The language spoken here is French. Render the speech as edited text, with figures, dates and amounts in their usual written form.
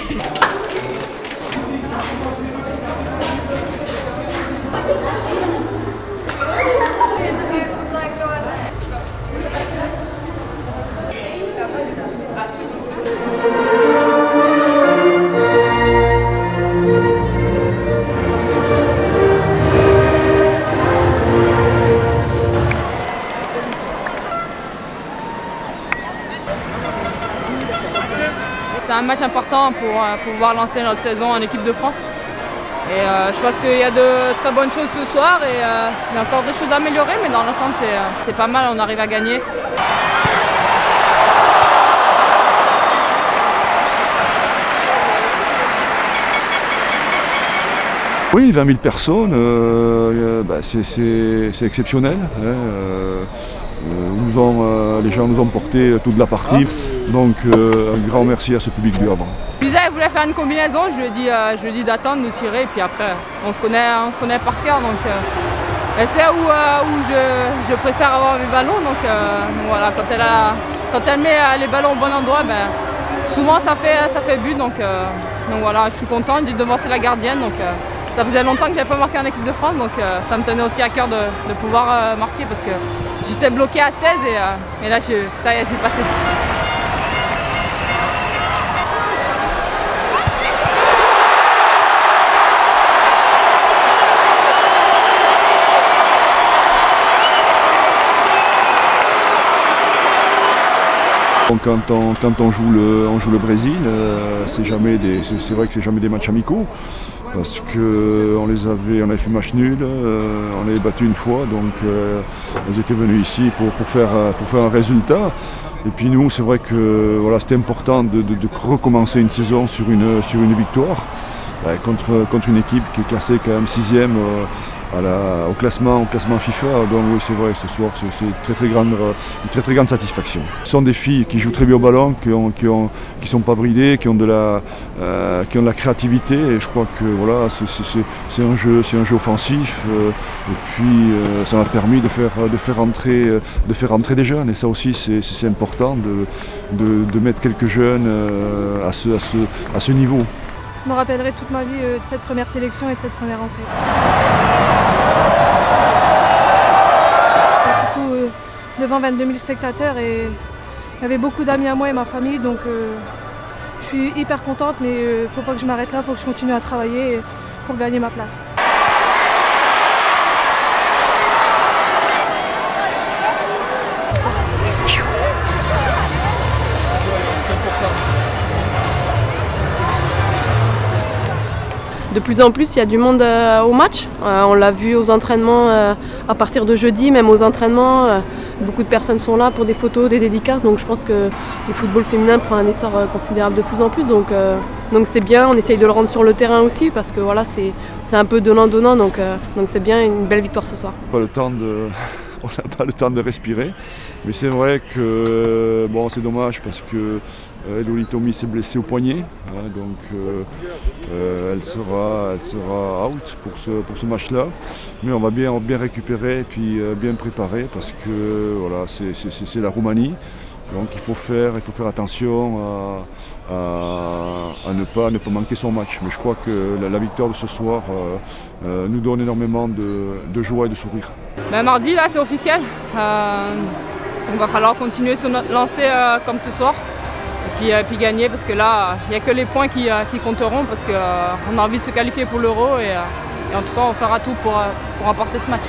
mais... C'était un match important pour pouvoir lancer notre saison en équipe de France. Et je pense qu'il y a de très bonnes choses ce soir et il y a encore des choses à améliorer, mais dans l'ensemble c'est pas mal, on arrive à gagner. Oui, 20 000 personnes, c'est exceptionnel. Hein, les gens nous ont porté toute la partie, donc un grand merci à ce public du Havre. Lisa elle voulait faire une combinaison, je lui ai dit d'attendre, de tirer, et puis après on se connaît par cœur, donc elle sait où je préfère avoir mes ballons, donc voilà, quand elle met les ballons au bon endroit, ben, souvent ça fait but, donc voilà, je suis contente, j'ai devancé la gardienne, donc ça faisait longtemps que je n'avais pas marqué en équipe de France, donc ça me tenait aussi à cœur de pouvoir marquer parce que j'étais bloqué à 16 et là ça y est, c'est passé. Donc quand on joue le Brésil, c'est vrai que c'est jamais des matchs amicaux parce qu'on avait fait match nul, on avait battu une fois, donc ils étaient venus ici pour faire un résultat. Et puis nous, c'est vrai que voilà, c'était important de recommencer une saison sur une victoire contre une équipe qui est classée quand même 6e au classement FIFA. Donc oui, c'est vrai, ce soir c'est une très grande satisfaction. Ce sont des filles qui jouent très bien au ballon, qui sont pas bridées, qui ont de la créativité, et je crois que voilà, c'est un jeu offensif, et puis ça m'a permis de faire rentrer des jeunes, et ça aussi c'est important de mettre quelques jeunes à ce niveau. Je me rappellerai toute ma vie de cette première sélection et de cette première entrée. Surtout devant 22 000 spectateurs, et il y avait beaucoup d'amis à moi et ma famille, donc je suis hyper contente, mais il ne faut pas que je m'arrête là, il faut que je continue à travailler pour gagner ma place. De plus en plus, il y a du monde au match. On l'a vu aux entraînements à partir de jeudi, même aux entraînements. Beaucoup de personnes sont là pour des photos, des dédicaces. Donc je pense que le football féminin prend un essor considérable de plus en plus. Donc c'est bien, on essaye de le rendre sur le terrain aussi parce que voilà, c'est un peu donnant-donnant. Donc c'est bien, une belle victoire ce soir. On n'a pas le temps de respirer. Mais c'est vrai que bon, c'est dommage parce que Elolitomi s'est blessée au poignet, hein, donc elle sera out pour ce match-là. Mais on va bien récupérer et puis bien préparer parce que voilà, c'est la Roumanie. Donc il faut faire attention à ne pas manquer son match. Mais je crois que la victoire de ce soir nous donne énormément de joie et de sourire. Ben, mardi, là, c'est officiel. Il va falloir continuer sur notre lancée comme ce soir. Et puis gagner, parce que là, il n'y a que les points qui compteront, parce qu'on a envie de se qualifier pour l'Euro. Et en tout cas, on fera tout pour remporter ce match.